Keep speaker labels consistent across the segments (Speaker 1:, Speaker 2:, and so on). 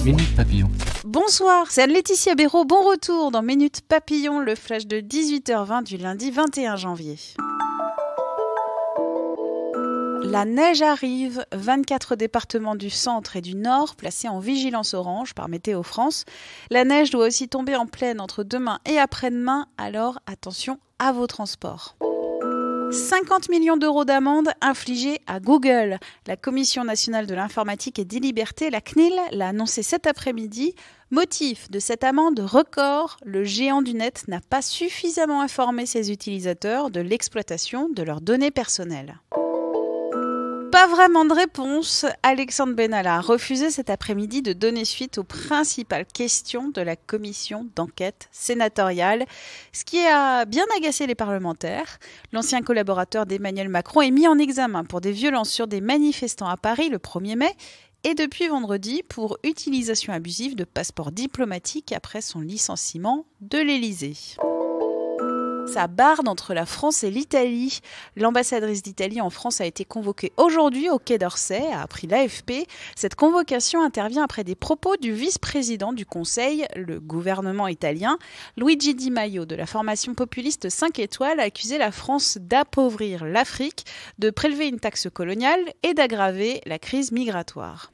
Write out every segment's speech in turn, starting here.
Speaker 1: Minute Papillon.
Speaker 2: Bonsoir, c'est Anne-Laetitia Béraud. Bon retour dans Minute Papillon, le flash de 18h20 du lundi 21 janvier. La neige arrive, 24 départements du centre et du nord placés en vigilance orange par Météo France. La neige doit aussi tomber en pleine entre demain et après-demain, alors attention à vos transports. 50 millions d'euros d'amende infligés à Google. La Commission nationale de l'informatique et des libertés, la CNIL, l'a annoncé cet après-midi. Motif de cette amende record, le géant du net n'a pas suffisamment informé ses utilisateurs de l'exploitation de leurs données personnelles. Pas vraiment de réponse. Alexandre Benalla a refusé cet après-midi de donner suite aux principales questions de la commission d'enquête sénatoriale, ce qui a bien agacé les parlementaires. L'ancien collaborateur d'Emmanuel Macron est mis en examen pour des violences sur des manifestants à Paris le 1er mai et depuis vendredi pour utilisation abusive de passeports diplomatiques après son licenciement de l'Élysée. Ça barde entre la France et l'Italie. L'ambassadrice d'Italie en France a été convoquée aujourd'hui au Quai d'Orsay, a appris l'AFP. Cette convocation intervient après des propos du vice-président du Conseil, le gouvernement italien. Luigi Di Maio, de la formation populiste 5 étoiles, a accusé la France d'appauvrir l'Afrique, de prélever une taxe coloniale et d'aggraver la crise migratoire.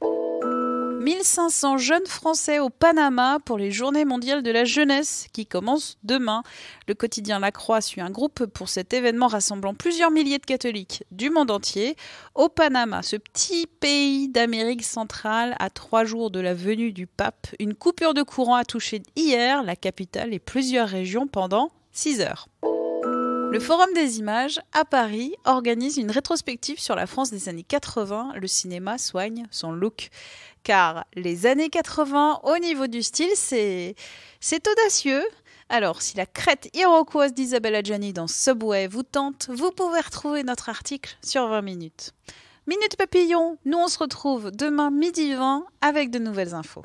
Speaker 2: 1500 jeunes Français au Panama pour les Journées mondiales de la jeunesse qui commencent demain. Le quotidien La Croix suit un groupe pour cet événement rassemblant plusieurs milliers de catholiques du monde entier. Au Panama, ce petit pays d'Amérique centrale, à 3 jours de la venue du pape, une coupure de courant a touché hier la capitale et plusieurs régions pendant 6 heures. Le Forum des images, à Paris, organise une rétrospective sur la France des années 80. Le cinéma soigne son look. Car les années 80, au niveau du style, c'est audacieux. Alors, si la crête iroquoise d'Isabelle Adjani dans Subway vous tente, vous pouvez retrouver notre article sur 20 minutes. Minute Papillon, nous on se retrouve demain midi 20 avec de nouvelles infos.